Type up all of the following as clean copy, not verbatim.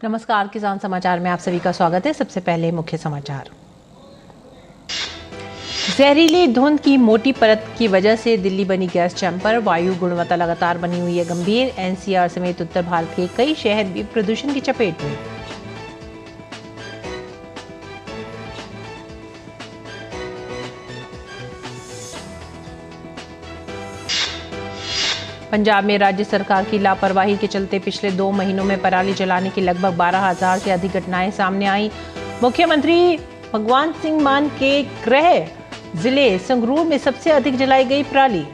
नमस्कार, किसान समाचार में आप सभी का स्वागत है। सबसे पहले मुख्य समाचार। जहरीली धुंध की मोटी परत की वजह से दिल्ली बनी गैस चैम्बर। वायु गुणवत्ता लगातार बनी हुई है गंभीर। एनसीआर समेत उत्तर भारत के कई शहर भी प्रदूषण की चपेट में। पंजाब में राज्य सरकार की लापरवाही के चलते पिछले 2 महीनों में पराली जलाने की लगभग 12,000 से अधिक घटनाएं सामने आई। मुख्यमंत्री भगवंत सिंह मान के गृह जिले संगरूर में सबसे अधिक जलाई गई पराली।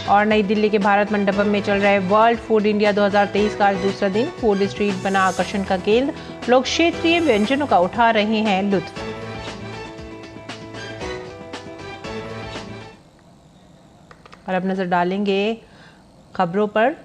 और नई दिल्ली के भारत मंडपम में चल रहे वर्ल्ड फूड इंडिया 2023 का आज दूसरा दिन। फूड स्ट्रीट बना आकर्षण का केंद्र। लोग क्षेत्रीय व्यंजनों का उठा रहे हैं लुत्फ। और अब नजर डालेंगे खबरों पर।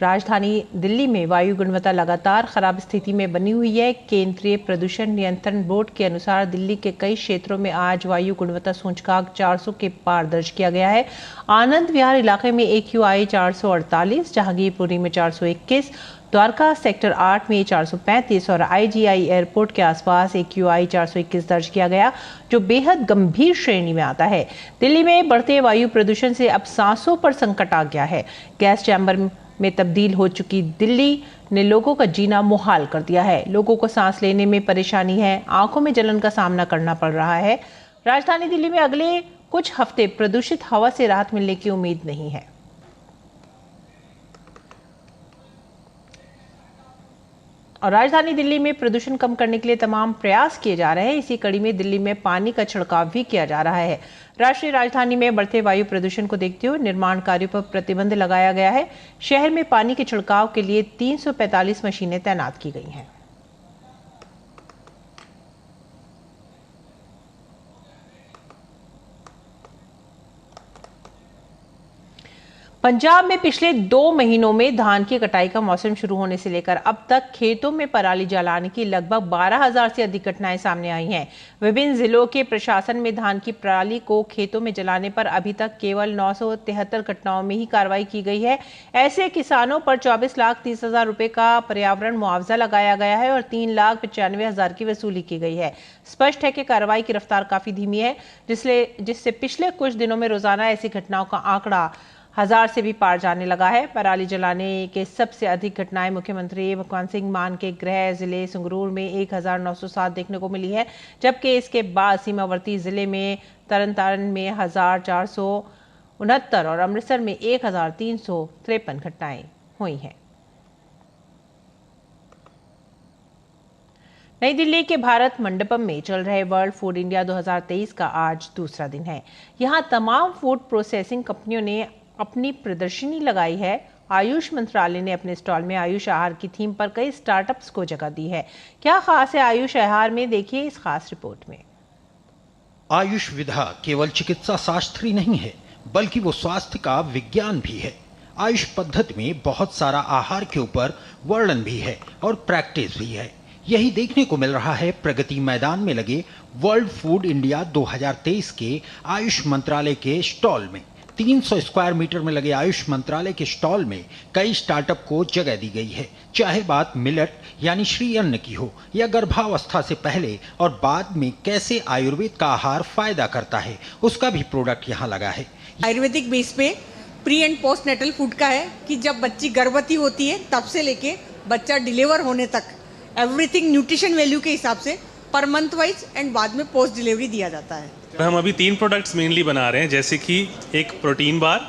राजधानी दिल्ली में वायु गुणवत्ता लगातार खराब स्थिति में बनी हुई है। केंद्रीय प्रदूषण नियंत्रण बोर्ड के अनुसार दिल्ली के कई क्षेत्रों में आज वायु गुणवत्ता सूचकांक 400 के पार दर्ज किया गया है। आनंद विहार इलाके में AQI 448, जहांगीरपुरी में 421, द्वारका सेक्टर 8 में 435 और IGI एयरपोर्ट के आसपास AQI 421 दर्ज किया गया, जो बेहद गंभीर श्रेणी में आता है। दिल्ली में बढ़ते वायु प्रदूषण से अब सांसों पर संकट आ गया है। गैस चैम्बर में तब्दील हो चुकी दिल्ली ने लोगों का जीना मुहाल कर दिया है। लोगों को सांस लेने में परेशानी है, आंखों में जलन का सामना करना पड़ रहा है। राजधानी दिल्ली में अगले कुछ हफ्ते प्रदूषित हवा से राहत मिलने की उम्मीद नहीं है। और राजधानी दिल्ली में प्रदूषण कम करने के लिए तमाम प्रयास किए जा रहे हैं। इसी कड़ी में दिल्ली में पानी का छिड़काव भी किया जा रहा है। राष्ट्रीय राजधानी में बढ़ते वायु प्रदूषण को देखते हुए निर्माण कार्यों पर प्रतिबंध लगाया गया है। शहर में पानी के छिड़काव के लिए 345 मशीनें तैनात की गई हैं। पंजाब में पिछले 2 महीनों में धान की कटाई का मौसम शुरू होने से लेकर अब तक खेतों में पराली जलाने की लगभग 12,000 से अधिक घटनाएं सामने आई हैं। विभिन्न जिलों के प्रशासन में धान की पराली को खेतों में जलाने पर अभी तक केवल 973 घटनाओं में ही कार्रवाई की गई है। ऐसे किसानों पर 24,30,000 रुपए का पर्यावरण मुआवजा लगाया गया है और 3,95,000 की वसूली की गई है। स्पष्ट है कि कार्रवाई की रफ्तार काफी धीमी है, जिससे पिछले कुछ दिनों में रोजाना ऐसी घटनाओं का आंकड़ा 1000 से भी पार जाने लगा है। पराली जलाने के सबसे अधिक घटनाएं मुख्यमंत्री भगवंत सिंह मान के गृह जिले संगरूर में 1907 देखने को मिली है, जबकि इसके बाद सीमावर्ती जिले में तरनतारन में 1469 और अमृतसर में 1353 घटनाएं हुई हैं। नई दिल्ली के भारत मंडपम में चल रहे वर्ल्ड फूड इंडिया 2023 का आज दूसरा दिन है। यहां तमाम फूड प्रोसेसिंग कंपनियों ने अपनी प्रदर्शनी लगाई है। आयुष मंत्रालय ने अपने स्टॉल में आयुष आहार की थीम पर कई स्टार्टअप्स को जगह दी है। क्या खास है आयुष आहार में, देखिए इस खास रिपोर्ट में। आयुष विधा केवल चिकित्सा शास्त्र ही नहीं है, बल्कि वो स्वास्थ्य का विज्ञान भी है। आयुष पद्धति में बहुत सारा आहार के ऊपर वर्णन भी है और प्रैक्टिस भी है। यही देखने को मिल रहा है प्रगति मैदान में लगे वर्ल्ड फूड इंडिया 2023 के आयुष मंत्रालय के स्टॉल में। 300 स्क्वायर मीटर में लगे आयुष मंत्रालय के स्टॉल में कई स्टार्टअप को जगह दी गई है। चाहे बात मिलेट यानी श्री अन्न की हो या गर्भावस्था से पहले और बाद में कैसे आयुर्वेद का आहार फायदा करता है, उसका भी प्रोडक्ट यहाँ लगा है। आयुर्वेदिक बेस पे pre and post natal food का है कि जब बच्ची गर्भवती होती है तब से लेके बच्चा डिलीवर होने तक एवरीथिंग न्यूट्रिशन वैल्यू के हिसाब से पर मंथ वाइज एंड बाद में पोस्ट डिलीवरी दिया जाता है। हम अभी 3 प्रोडक्ट्स मेनली बना रहे हैं, जैसे कि एक प्रोटीन बार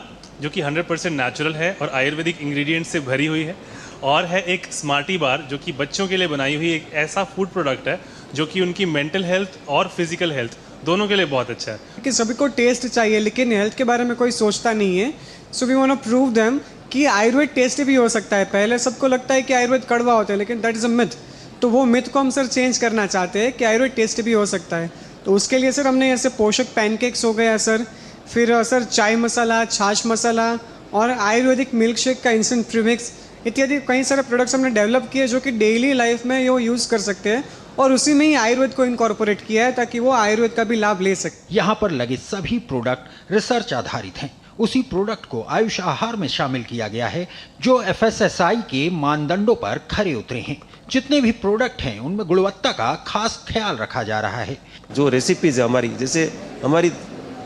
जो कि 100% नेचुरल है और आयुर्वेदिक इंग्रेडिएंट्स से भरी हुई है, और है एक स्मार्टी बार जो कि बच्चों के लिए बनाई हुई एक ऐसा फूड प्रोडक्ट है जो कि उनकी मेंटल हेल्थ और फिजिकल हेल्थ दोनों के लिए बहुत अच्छा है। कि सभी को टेस्ट चाहिए लेकिन हेल्थ के बारे में कोई सोचता नहीं है। So we want to prove them कि आयुर्वेद टेस्टी भी हो सकता है। पहले सबको लगता है कि आयुर्वेद कड़वा होता है, लेकिन दैट इज़ अ मिथ। तो वो मिथ को हम सर चेंज करना चाहते हैं कि आयुर्वेद टेस्टी भी हो सकता है। तो उसके लिए सर हमने ऐसे पोषक पैनकेक्स हो गया सर, फिर सर चाय मसाला, छाछ मसाला और आयुर्वेदिक मिल्क शेक का इंस्टेंट प्रीमिक्स इत्यादि कई सारे प्रोडक्ट्स हमने डेवलप किए जो कि डेली लाइफ में वो यूज़ कर सकते हैं, और उसी में ही आयुर्वेद को इनकॉर्पोरेट किया है ताकि वो आयुर्वेद का भी लाभ ले सके। यहाँ पर लगे सभी प्रोडक्ट रिसर्च आधारित हैं। उसी प्रोडक्ट को आयुष आहार में शामिल किया गया है जो FSSAI के मानदंडों पर खरे उतरे हैं। जितने भी प्रोडक्ट हैं उनमें गुणवत्ता का खास ख्याल रखा जा रहा है। जो रेसिपीज है हमारी, जैसे हमारी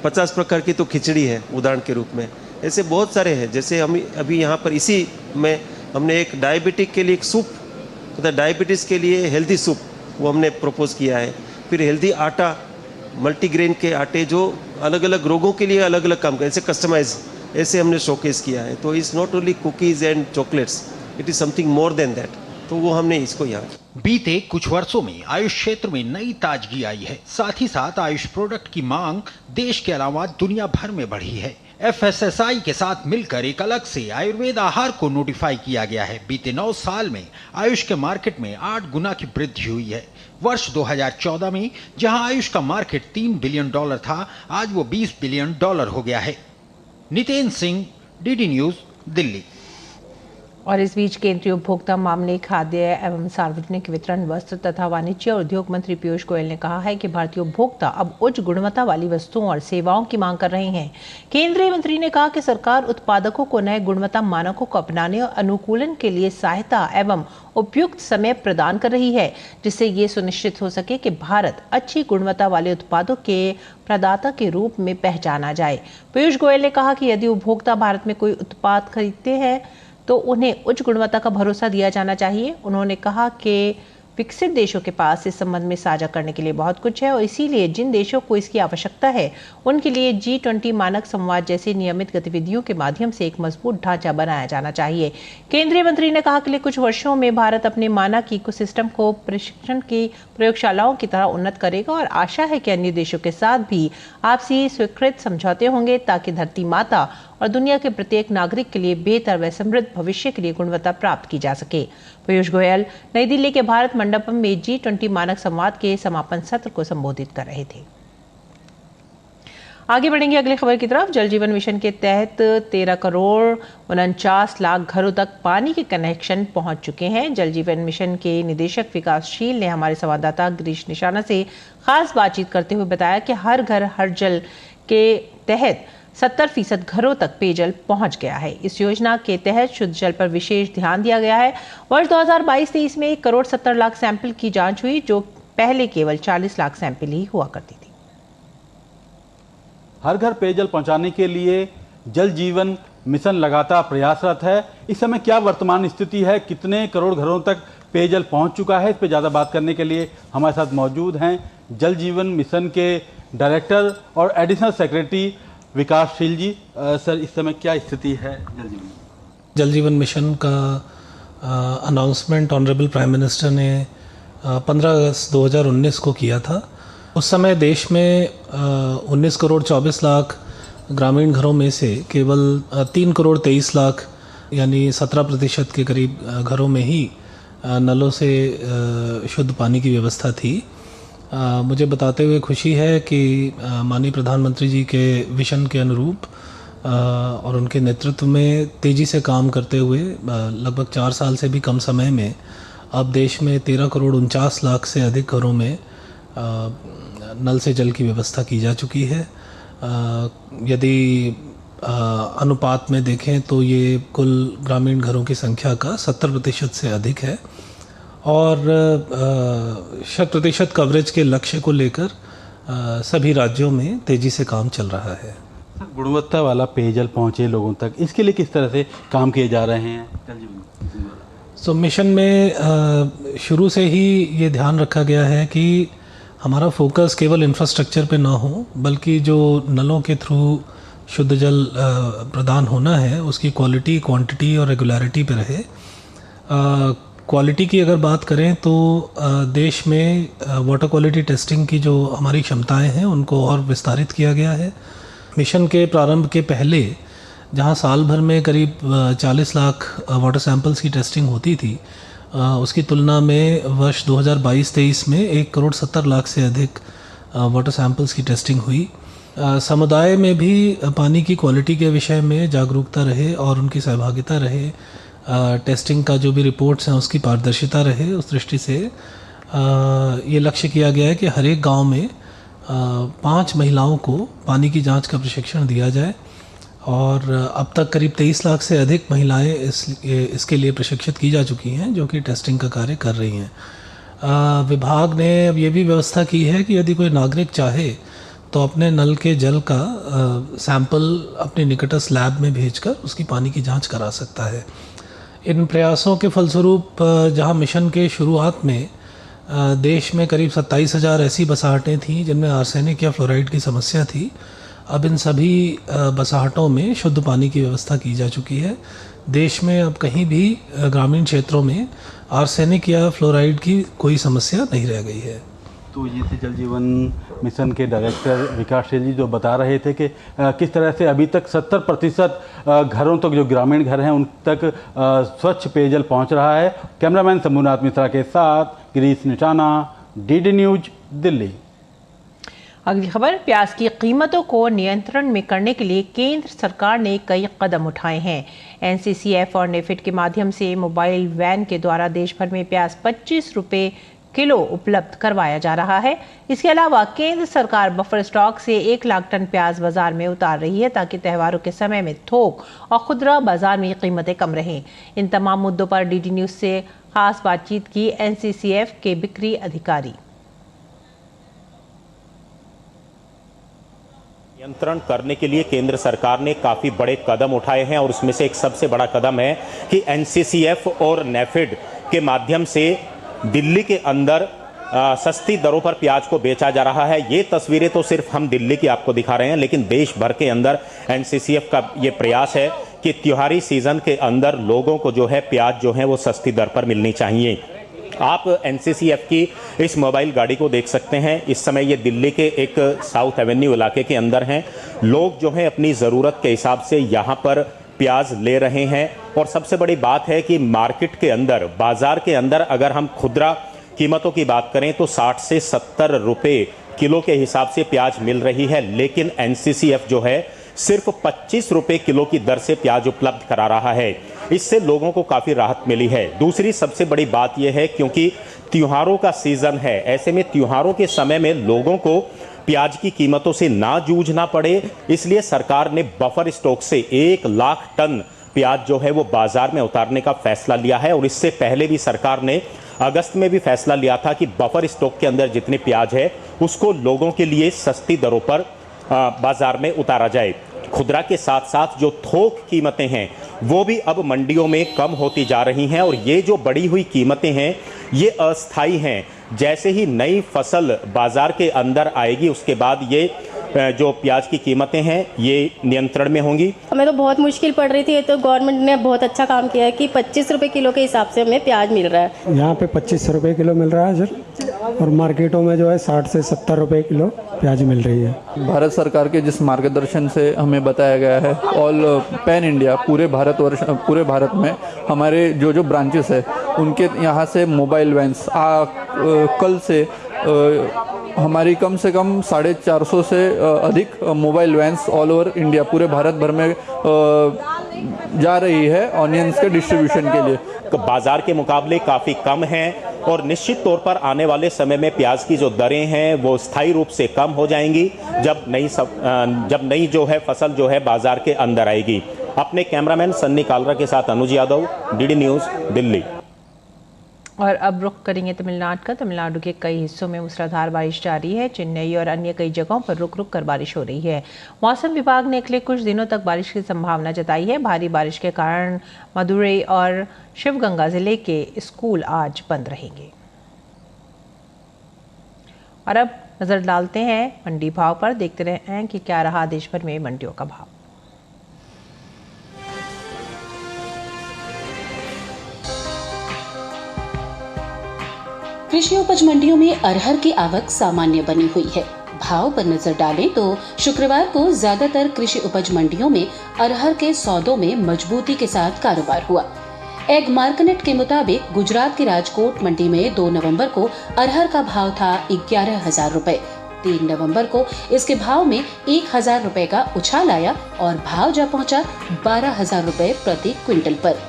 50 प्रकार की तो खिचड़ी है उदाहरण के रूप में, ऐसे बहुत सारे हैं। जैसे हम अभी यहाँ पर इसी में हमने एक डायबिटिक के लिए एक सूप, मतलब डायबिटीज़ के लिए हेल्दी सूप वो हमने प्रपोज किया है। फिर हेल्दी आटा, मल्टीग्रेन के आटे जो अलग अलग रोगों के लिए अलग अलग काम करें, ऐसे कस्टमाइज ऐसे हमने शोकेस किया है। तो it's not only cookies and chocolates, it is something more than that. तो वो हमने इसको यहाँ बीते कुछ वर्षों में आयुष क्षेत्र में नई ताजगी आई है। साथ ही साथ आयुष प्रोडक्ट की मांग देश के अलावा दुनिया भर में बढ़ी है। FSSAI के साथ मिलकर एक अलग से आयुर्वेद आहार को नोटिफाई किया गया है। बीते 9 साल में आयुष के मार्केट में 8 गुना की वृद्धि हुई है। वर्ष 2014 में जहां आयुष का मार्केट $3 बिलियन था, आज वो $20 बिलियन हो गया है। Niten Singh, DD news, Delhi. और इस बीच केंद्रीय उपभोक्ता मामले, खाद्य एवं सार्वजनिक वितरण, वस्त्र तथा वाणिज्य और उद्योग मंत्री पीयूष गोयल ने कहा है कि भारतीय उपभोक्ता अब उच्च गुणवत्ता वाली वस्तुओं और सेवाओं की मांग कर रहे हैं। केंद्रीय मंत्री ने कहा कि सरकार उत्पादकों को नए गुणवत्ता मानकों को अपनाने और अनुकूलन के लिए सहायता एवं उपयुक्त समय प्रदान कर रही है, जिससे ये सुनिश्चित हो सके कि भारत अच्छी गुणवत्ता वाले उत्पादों के प्रदाता के रूप में पहचाना जाए। पीयूष गोयल ने कहा कि यदि उपभोक्ता भारत में कोई उत्पाद खरीदते हैं तो उन्हें उच्च गुणवत्ता का भरोसा दिया जाना चाहिए। उन्होंने कहा कि विकसित देशों के पास इस संबंध में साझा करने के लिए बहुत कुछ है और इसीलिए जिन देशों को इसकी आवश्यकता है उनके लिए G20 मानक संवाद जैसी नियमित गतिविधियों के माध्यम से एक मजबूत ढांचा बनाया जाना चाहिए। केंद्रीय मंत्री ने कहा कि अगले कुछ वर्षों में भारत अपने मानक इकोसिस्टम को प्रशिक्षण की प्रयोगशालाओं की तरह उन्नत करेगा और आशा है कि अन्य देशों के साथ भी आपसी स्वीकृत समझौते होंगे ताकि धरती माता और दुनिया के प्रत्येक नागरिक के लिए बेहतर व समृद्ध भविष्य के लिए गुणवत्ता प्राप्त की जा सके। पीयूष गोयल नई दिल्ली के भारत मंडपम में G20 मानक संवाद के समापन सत्र को संबोधित कर रहे थे। आगे बढ़ेंगे अगली खबर की तरफ। जल जीवन मिशन के तहत 13 करोड़ 49 लाख घरों तक पानी के कनेक्शन पहुंच चुके हैं। जल जीवन मिशन के निदेशक विकासशील ने हमारे संवाददाता गिरीश निशाना से खास बातचीत करते हुए बताया कि हर घर हर जल के तहत 70% घरों तक पेयजल पहुंच गया है। इस योजना के तहत शुद्ध जल पर विशेष ध्यान दिया गया है। वर्ष 2022-23 में 1 करोड़ 70 लाख सैंपल की जांच हुई, जो पहले केवल 40 लाख सैंपल ही हुआ करती थी। हर घर पेयजल पहुंचाने के लिए जल जीवन मिशन लगातार प्रयासरत है। इस समय क्या वर्तमान स्थिति है, कितने करोड़ घरों तक पेयजल पहुंच चुका है, इस पर ज़्यादा बात करने के लिए हमारे साथ मौजूद हैं जल जीवन मिशन के डायरेक्टर और एडिशनल सेक्रेटरी विकासशील जी। सर, इस समय क्या स्थिति है जल जीवन मिशन का अनाउंसमेंट ऑनरेबल प्राइम मिनिस्टर ने 15 अगस्त 2019 को किया था। उस समय देश में 19 करोड़ 24 लाख ग्रामीण घरों में से केवल 3 करोड़ 23 लाख यानी 17% के करीब घरों में ही नलों से शुद्ध पानी की व्यवस्था थी। मुझे बताते हुए खुशी है कि माननीय प्रधानमंत्री जी के विजन के अनुरूप और उनके नेतृत्व में तेज़ी से काम करते हुए लगभग 4 साल से भी कम समय में अब देश में 13 करोड़ 49 लाख से अधिक घरों में नल से जल की व्यवस्था की जा चुकी है। यदि अनुपात में देखें तो ये कुल ग्रामीण घरों की संख्या का 70% से अधिक है और 100% कवरेज के लक्ष्य को लेकर सभी राज्यों में तेज़ी से काम चल रहा है। गुणवत्ता वाला पेयजल पहुंचे लोगों तक, इसके लिए किस तरह से काम किए जा रहे हैं? मिशन में शुरू से ही ये ध्यान रखा गया है कि हमारा फोकस केवल इंफ्रास्ट्रक्चर पे ना हो, बल्कि जो नलों के थ्रू शुद्ध जल प्रदान होना है उसकी क्वालिटी, क्वांटिटी और रेगुलरिटी पे रहे। क्वालिटी की अगर बात करें तो देश में वाटर क्वालिटी टेस्टिंग की जो हमारी क्षमताएं हैं उनको और विस्तारित किया गया है। मिशन के प्रारंभ के पहले जहां साल भर में करीब 40 लाख वाटर सैंपल्स की टेस्टिंग होती थी, उसकी तुलना में वर्ष 2022-23 में 1 करोड़ 70 लाख से अधिक वाटर सैंपल्स की टेस्टिंग हुई। समुदाय में भी पानी की क्वालिटी के विषय में जागरूकता रहे और उनकी सहभागिता रहे, टेस्टिंग का जो भी रिपोर्ट्स हैं उसकी पारदर्शिता रहे। उस दृष्टि से ये लक्ष्य किया गया है कि हर एक गांव में 5 महिलाओं को पानी की जांच का प्रशिक्षण दिया जाए और अब तक करीब 23 लाख से अधिक महिलाएं इसके लिए प्रशिक्षित की जा चुकी हैं, जो कि टेस्टिंग का कार्य कर रही हैं। विभाग ने अब ये भी व्यवस्था की है कि यदि कोई नागरिक चाहे तो अपने नल के जल का सैंपल अपने निकटस्थ लैब में भेजकर उसकी पानी की जांच करा सकता है। इन प्रयासों के फलस्वरूप जहां मिशन के शुरुआत में देश में करीब 27,000 ऐसी बसाहटें थीं जिनमें आर्सेनिक या फ्लोराइड की समस्या थी, अब इन सभी बसाहटों में शुद्ध पानी की व्यवस्था की जा चुकी है। देश में अब कहीं भी ग्रामीण क्षेत्रों में आर्सेनिक या फ्लोराइड की कोई समस्या नहीं रह गई है। तो ये थे जल जीवन मिशन के डायरेक्टर विकासशील जी, जो बता रहे थे कि किस तरह से अभी तक 70% घरों तक, जो ग्रामीण घर हैं, उन तक स्वच्छ पेयजल पहुंच रहा है। कैमरामैन शंभुनाथ मिश्रा के साथ गिरीश निटाना, डीडी न्यूज, दिल्ली। अगली खबर, प्याज की कीमतों को नियंत्रण में करने के लिए केंद्र सरकार ने कई कदम उठाए हैं। एनसीसीएफ और नेफेड के माध्यम से मोबाइल वैन के द्वारा देश भर में प्याज 25 रुपये किलो उपलब्ध करवाया जा रहा है। इसके अलावा केंद्र सरकार बफर स्टॉक से 1 लाख टन प्याज बाजार में उतार रही है ताकि त्योहारों के समय में थोक और खुदरा बाजार में कीमतें कम रहें। इन तमाम मुद्दों पर डीडी न्यूज से खास बातचीत की एनसीसीएफ के बिक्री अधिकारी। नियंत्रण करने के लिए केंद्र सरकार ने काफ़ी बड़े कदम उठाए हैं और उसमें से एक सबसे बड़ा कदम है कि एनसीसीएफ और नेफेड के माध्यम से दिल्ली के अंदर सस्ती दरों पर प्याज को बेचा जा रहा है। ये तस्वीरें तो सिर्फ हम दिल्ली की आपको दिखा रहे हैं, लेकिन देश भर के अंदर एनसीसीएफ का ये प्रयास है कि त्योहारी सीजन के अंदर लोगों को जो है प्याज जो है वो सस्ती दर पर मिलनी चाहिए। आप एनसीसीएफ की इस मोबाइल गाड़ी को देख सकते हैं। इस समय ये दिल्ली के एक साउथ एवेन्यू इलाके के अंदर हैं। लोग जो हैं अपनी ज़रूरत के हिसाब से यहाँ पर प्याज ले रहे हैं। और सबसे बड़ी बात है कि मार्केट के अंदर, बाजार के अंदर अगर हम खुदरा कीमतों की बात करें तो 60 से 70 रुपये किलो के हिसाब से प्याज मिल रही है, लेकिन एनसीसीएफ जो है सिर्फ 25 रुपये किलो की दर से प्याज उपलब्ध करा रहा है। इससे लोगों को काफ़ी राहत मिली है। दूसरी सबसे बड़ी बात यह है क्योंकि त्योहारों का सीज़न है, ऐसे में त्योहारों के समय में लोगों को प्याज की कीमतों से ना जूझना पड़े, इसलिए सरकार ने बफर स्टॉक से 1 लाख टन प्याज जो है वो बाजार में उतारने का फैसला लिया है। और इससे पहले भी सरकार ने अगस्त में भी फैसला लिया था कि बफर स्टॉक के अंदर जितने प्याज है उसको लोगों के लिए सस्ती दरों पर बाजार में उतारा जाए। खुदरा के साथ साथ जो थोक कीमतें हैं वो भी अब मंडियों में कम होती जा रही हैं और ये जो बढ़ी हुई कीमतें हैं ये अस्थायी हैं। जैसे ही नई फसल बाजार के अंदर आएगी उसके बाद ये जो प्याज की कीमतें हैं ये नियंत्रण में होंगी। हमें तो बहुत मुश्किल पड़ रही थी, तो गवर्नमेंट ने बहुत अच्छा काम किया है कि 25 रुपये किलो के हिसाब से हमें प्याज मिल रहा है। यहाँ पे 25 रुपये किलो मिल रहा है सर, और मार्केटों में जो है 60 से 70 रुपये किलो प्याज मिल रही है। भारत सरकार के जिस मार्गदर्शन से हमें बताया गया है, ऑल पैन इंडिया, पूरे भारत में हमारे जो ब्रांचेस है उनके यहाँ से मोबाइल वैन्स कल से हमारी कम से कम 450 से अधिक mobile vans all over India, पूरे भारत भर में जा रही है ऑनियंस के डिस्ट्रीब्यूशन के लिए। बाजार के मुकाबले काफ़ी कम हैं और निश्चित तौर पर आने वाले समय में प्याज की जो दरें हैं वो स्थायी रूप से कम हो जाएंगी जब नई जो है फसल जो है बाजार के अंदर आएगी। अपने कैमरामैन सन्नी कालरा के साथ अनुज यादव, डीडी न्यूज़, दिल्ली। और अब रुख करेंगे तमिलनाडु का। तमिलनाडु के कई हिस्सों में मूसलाधार बारिश जारी है। चेन्नई और अन्य कई जगहों पर रुक रुक कर बारिश हो रही है। मौसम विभाग ने अगले कुछ दिनों तक बारिश की संभावना जताई है। भारी बारिश के कारण मदुरई और शिवगंगा जिले के स्कूल आज बंद रहेंगे। और अब नजर डालते हैं मंडी भाव पर। देखते रहे हैं कि क्या रहा देश भर में मंडियों का भाव। कृषि उपज मंडियों में अरहर की आवक सामान्य बनी हुई है। भाव पर नजर डालें तो शुक्रवार को ज्यादातर कृषि उपज मंडियों में अरहर के सौदों में मजबूती के साथ कारोबार हुआ। एग मार्केट के मुताबिक गुजरात की राजकोट मंडी में 2 नवंबर को अरहर का भाव था 11,000 रुपए। 3 नवंबर को इसके भाव में 1,000 रुपए का उछाल आया और भाव जा पहुंचा 12,000 रुपए प्रति क्विंटल पर।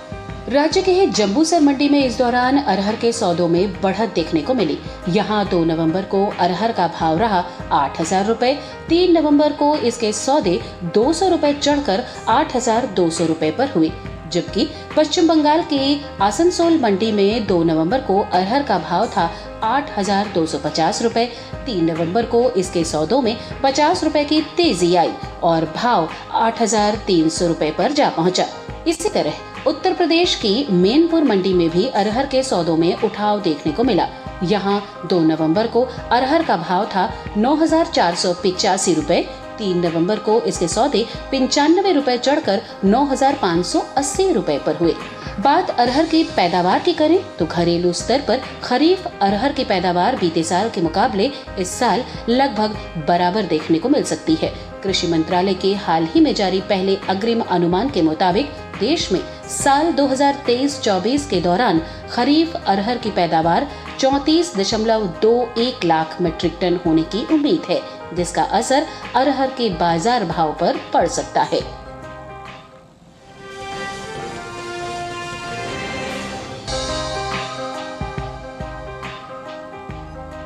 राज्य के जंबूसर मंडी में इस दौरान अरहर के सौदों में बढ़त देखने को मिली। यहां 2 नवंबर को अरहर का भाव रहा 8,000 रुपए। 3 नवंबर को इसके सौदे 200 रुपए चढ़कर 8,200 रुपए पर हुए, जबकि पश्चिम बंगाल के आसनसोल मंडी में 2 नवंबर को अरहर का भाव था 8,250 रुपए। 3 नवंबर को इसके सौदों में 50 रुपए की तेजी आई और भाव 8,300 रुपए पर जा पहुंचा। इसी तरह उत्तर प्रदेश की मैनपुर मंडी में भी अरहर के सौदों में उठाव देखने को मिला। यहां 2 नवंबर को अरहर का भाव था 9,485 रुपए। 3 नवंबर को इसके सौदे 95 रुपए चढ़कर 9,580 रुपए पर हुए। बात अरहर की पैदावार की करें तो घरेलू स्तर पर खरीफ अरहर की पैदावार बीते साल के मुकाबले इस साल लगभग बराबर देखने को मिल सकती है। कृषि मंत्रालय के हाल ही में जारी पहले अग्रिम अनुमान के मुताबिक देश में साल 2023-24 के दौरान खरीफ अरहर की पैदावार 34.21 लाख मीट्रिक टन होने की उम्मीद है, जिसका असर अरहर के बाजार भाव पर पड़ सकता है।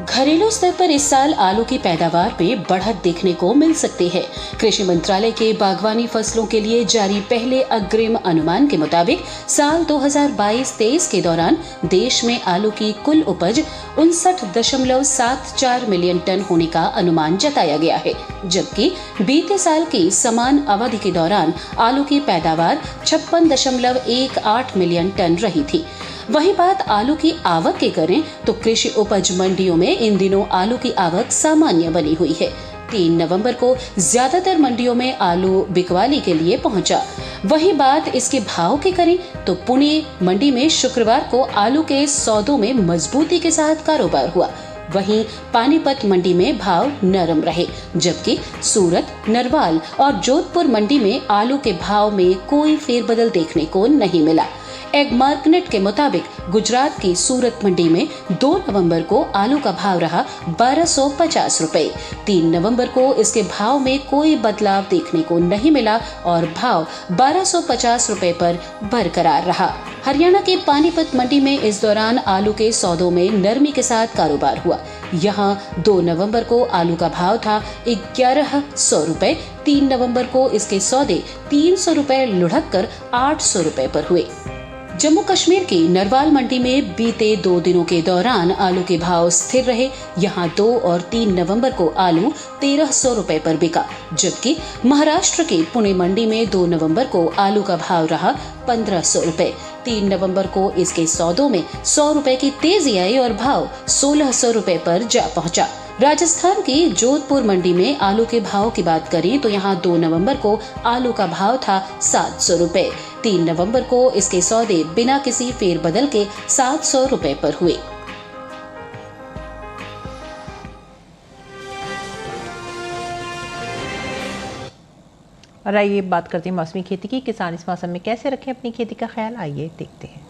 घरेलू स्तर पर इस साल आलू की पैदावार में बढ़त देखने को मिल सकती है। कृषि मंत्रालय के बागवानी फसलों के लिए जारी पहले अग्रिम अनुमान के मुताबिक साल 2022-23 के दौरान देश में आलू की कुल उपज 59.74 मिलियन टन होने का अनुमान जताया गया है, जबकि बीते साल की समान अवधि के दौरान आलू की पैदावार 56.18 मिलियन टन रही थी। वही बात आलू की आवक की करें तो कृषि उपज मंडियों में इन दिनों आलू की आवक सामान्य बनी हुई है। 3 नवंबर को ज्यादातर मंडियों में आलू बिकवाली के लिए पहुंचा। वही बात इसके भाव की करें तो पुणे मंडी में शुक्रवार को आलू के सौदों में मजबूती के साथ कारोबार हुआ। वहीं पानीपत मंडी में भाव नरम रहे, जबकि सूरत, नरवाल और जोधपुर मंडी में आलू के भाव में कोई फेरबदल देखने को नहीं मिला। एग मार्केट के मुताबिक गुजरात की सूरत मंडी में 2 नवंबर को आलू का भाव रहा 1250 रुपए। 3 नवंबर को इसके भाव में कोई बदलाव देखने को नहीं मिला और भाव 1250 रुपए पर बरकरार रहा। हरियाणा के पानीपत मंडी में इस दौरान आलू के सौदों में नरमी के साथ कारोबार हुआ। यहां 2 नवंबर को आलू का भाव था 1100 रुपए। 3 नवंबर को इसके सौदे 300 रुपए लुढ़क कर 800 रुपए पर हुए। जम्मू कश्मीर की नरवाल मंडी में बीते 2 दिनों के दौरान आलू के भाव स्थिर रहे। यहां 2 और 3 नवंबर को आलू 1300 रुपए पर बिका, जबकि महाराष्ट्र की पुणे मंडी में 2 नवंबर को आलू का भाव रहा 1500 रुपए। 3 नवंबर को इसके सौदों में 100 रुपए की तेजी आई और भाव 1600 रुपए पर जा पहुंचा। राजस्थान की जोधपुर मंडी में आलू के भाव की बात करें तो यहां 2 नवंबर को आलू का भाव था 700 रुपए। 3 नवंबर को इसके सौदे बिना किसी फेरबदल के 700 रुपए पर हुए। और आइए बात करते हैं मौसमी खेती की। किसान इस मौसम में कैसे रखें अपनी खेती का ख्याल, आइए देखते हैं।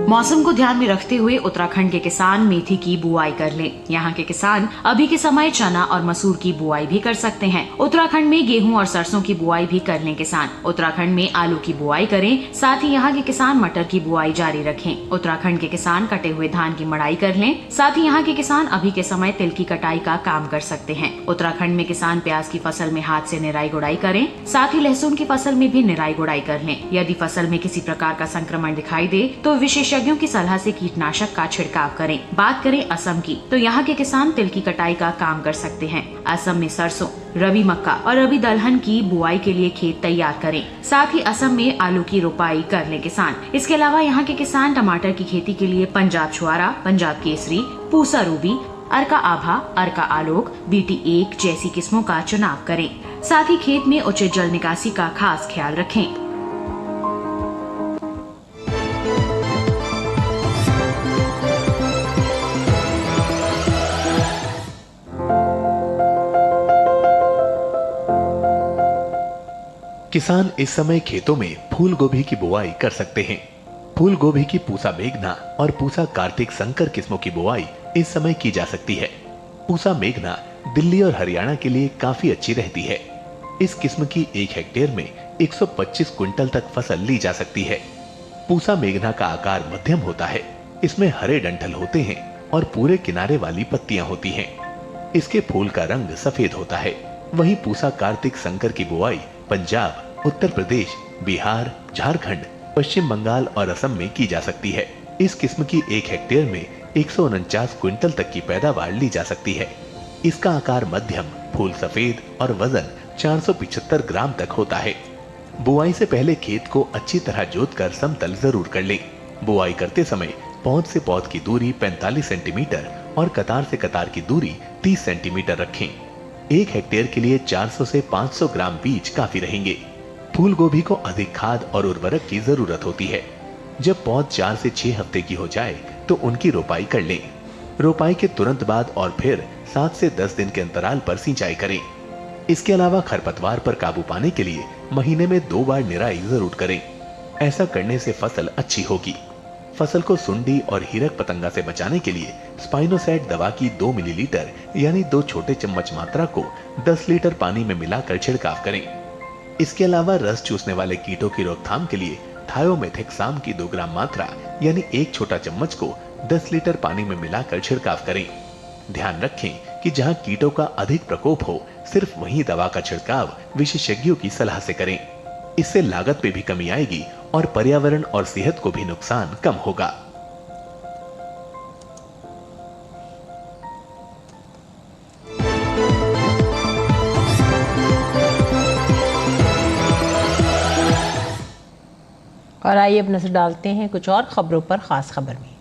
मौसम को ध्यान में रखते हुए उत्तराखंड के किसान मेथी की बुआई कर लें। यहाँ के किसान अभी के समय चना और मसूर की बुआई भी कर सकते हैं। उत्तराखंड में गेहूं और सरसों की बुआई भी कर लें किसान। उत्तराखंड में आलू की बुआई करें, साथ ही यहाँ के किसान मटर की बुआई जारी रखें। उत्तराखंड के किसान कटे हुए धान की मड़ाई कर लें, साथ ही यहाँ के किसान अभी के समय तिल की कटाई का काम कर सकते हैं। उत्तराखंड में किसान प्याज की फसल में हाथ से निराई गुड़ाई करें, साथ ही लहसुन की फसल में भी निराई गुड़ाई कर लें। यदि फसल में किसी प्रकार का संक्रमण दिखाई दे तो विशेषज्ञों की सलाह से कीटनाशक का छिड़काव करें। बात करें असम की तो यहाँ के किसान तिल की कटाई का काम कर सकते हैं। असम में सरसों, रबी मक्का और रबी दलहन की बुआई के लिए खेत तैयार करें। साथ ही असम में आलू की रोपाई कर लें किसान। इसके अलावा यहाँ के किसान टमाटर की खेती के लिए पंजाब छुआरा, पंजाब केसरी, पूसा रूबी, अर्का आभा, अर्का आलोक, BT1 जैसी किस्मों का चुनाव करें। साथ ही खेत में उचित जल निकासी का खास ख्याल रखें। किसान इस समय खेतों में फूल गोभी की बुआई कर सकते हैं। फूल गोभी की पूसा मेघना और पूसा कार्तिक संकर किस्मों की बुआई इस समय की जा सकती है। पूसा मेघना दिल्ली और हरियाणा के लिए काफी अच्छी रहती है। इस किस्म की 1 हेक्टेयर में 125 क्विंटल तक फसल ली जा सकती है। पूसा मेघना का आकार मध्यम होता है। इसमें हरे डंठल होते हैं और पूरे किनारे वाली पत्तियां होती हैं। इसके फूल का रंग सफेद होता है। वहीं पूसा कार्तिक संकर की बुआई पंजाब, उत्तर प्रदेश, बिहार, झारखंड, पश्चिम बंगाल और असम में की जा सकती है। इस किस्म की 1 हेक्टेयर में 149 क्विंटल तक की पैदावार ली जा सकती है। इसका आकार मध्यम, फूल सफेद और वजन 475 ग्राम तक होता है। बुआई से पहले खेत को अच्छी तरह जोतकर समतल जरूर कर लें। बुआई करते समय पौध से पौध की दूरी 45 सेंटीमीटर और कतार से कतार की दूरी 30 सेंटीमीटर रखें। 1 हेक्टेयर के लिए 400 से 500 ग्राम बीज काफी रहेंगे। फूल गोभी को अधिक खाद और उर्वरक की जरूरत होती है। जब पौध 4 से 6 हफ्ते की हो जाए तो उनकी रोपाई कर लें। रोपाई के तुरंत बाद और फिर 7 से 10 दिन के अंतराल पर सिंचाई करें। इसके अलावा खरपतवार पर काबू पाने के लिए महीने में 2 बार निराई जरूर करें। ऐसा करने से फसल अच्छी होगी। फसल को सुंडी और हीरक पतंगा से बचाने के लिए स्पाइनोसैट दवा की 2 मिलीलीटर यानी 2 छोटे चम्मच मात्रा को 10 लीटर पानी में मिलाकर छिड़काव करें। इसके अलावा रस चूसने वाले कीटों की रोकथाम के लिए थायोमेथिक्साम की 2 ग्राम मात्रा यानी 1 छोटा चम्मच को 10 लीटर पानी में मिलाकर छिड़काव करें। ध्यान रखें कि जहां कीटों का अधिक प्रकोप हो, सिर्फ वहीं दवा का छिड़काव विशेषज्ञों की सलाह से करें। इससे लागत में भी कमी आएगी और पर्यावरण और सेहत को भी नुकसान कम होगा। और आइए अब नजर डालते हैं कुछ और खबरों पर। खास खबर में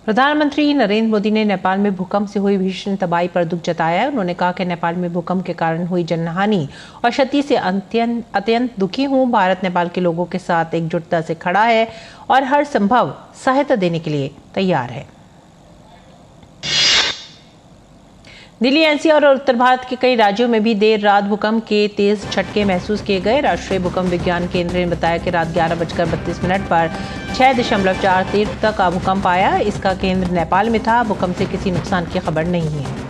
प्रधानमंत्री नरेंद्र मोदी ने नेपाल में भूकंप से हुई भीषण तबाही पर दुख जताया है। उन्होंने कहा कि नेपाल में भूकंप के कारण हुई जनहानि और क्षति से अत्यंत दुखी हूं। भारत नेपाल के लोगों के साथ एकजुटता से खड़ा है और हर संभव सहायता देने के लिए तैयार है। दिल्ली, एनसीआर और उत्तर भारत के कई राज्यों में भी देर रात भूकंप के तेज झटके महसूस किए गए। राष्ट्रीय भूकंप विज्ञान केंद्र ने बताया कि रात 11:32 पर 6.4 तीव्रता का भूकंप आया। इसका केंद्र नेपाल में था। भूकंप से किसी नुकसान की खबर नहीं है।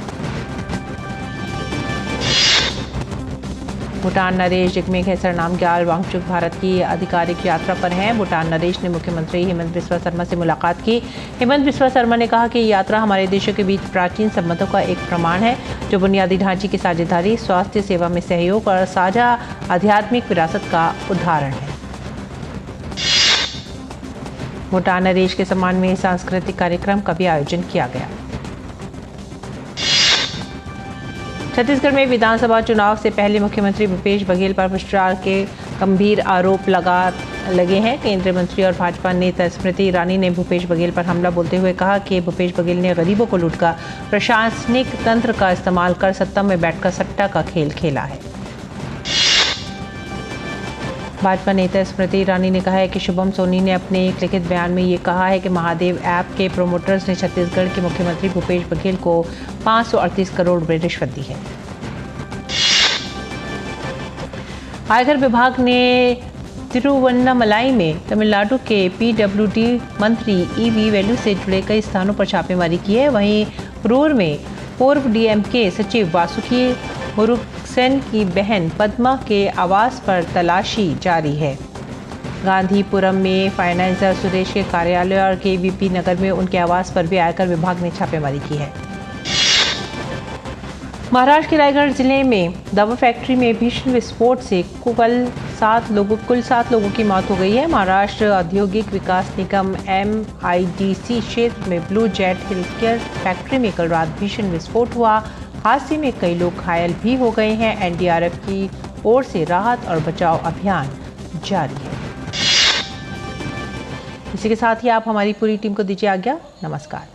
भूटान नरेश जिग्मे खेसर नामग्याल वांगचुक भारत की आधिकारिक यात्रा पर हैं। भूटान नरेश ने मुख्यमंत्री हेमंत बिस्वा शर्मा से मुलाकात की। हेमंत बिस्वा शर्मा ने कहा कि ये यात्रा हमारे देशों के बीच प्राचीन संबंधों का एक प्रमाण है, जो बुनियादी ढांचे की साझेदारी, स्वास्थ्य सेवा में सहयोग और साझा आध्यात्मिक विरासत का उदाहरण है। भूटान नरेश के सम्मान में सांस्कृतिक कार्यक्रम का भी आयोजन किया गया। छत्तीसगढ़ में विधानसभा चुनाव से पहले मुख्यमंत्री भूपेश बघेल पर भ्रष्टाचार के गंभीर आरोप लगे हैं। केंद्रीय मंत्री और भाजपा नेता स्मृति ईरानी ने भूपेश बघेल पर हमला बोलते हुए कहा कि भूपेश बघेल ने गरीबों को लूटकर प्रशासनिक तंत्र का इस्तेमाल कर सत्ता में बैठकर सट्टा का खेल खेला है। भाजपा नेता स्मृति ईरानी ने कहा है कि शुभम सोनी ने अपने एक लिखित बयान में ये कहा है कि महादेव ऐप के प्रोमोटर्स ने छत्तीसगढ़ के मुख्यमंत्री भूपेश बघेल को 538 करोड़ रुपए रिश्वत दी है। आयकर विभाग ने तिरुवन्नामलाई में तमिलनाडु के पीडब्ल्यूडी मंत्री ईवी वेलू से जुड़े कई स्थानों पर छापेमारी की है। वहीं पुरूर में पूर्व डीएमके सचिव वासुकी मुरुगसेन की बहन पद्मा के आवास पर तलाशी जारी है। गांधीपुरम में फाइनेंसर सुरेश के कार्यालय और केवीपी नगर में उनके आवास पर भी आयकर विभाग ने छापेमारी की है। महाराष्ट्र के रायगढ़ जिले में दवा फैक्ट्री में भीषण विस्फोट से कुल 7 लोगों की मौत हो गई है। महाराष्ट्र औद्योगिक विकास निगम MIDC क्षेत्र में ब्लू जेट हेल्थकेयर फैक्ट्री में कल रात भीषण विस्फोट हुआ। हादसे में कई लोग घायल भी हो गए हैं। NDRF की ओर से राहत और बचाव अभियान जारी है। इसी के साथ ही आप हमारी पूरी टीम को दीजिए आज्ञा। नमस्कार।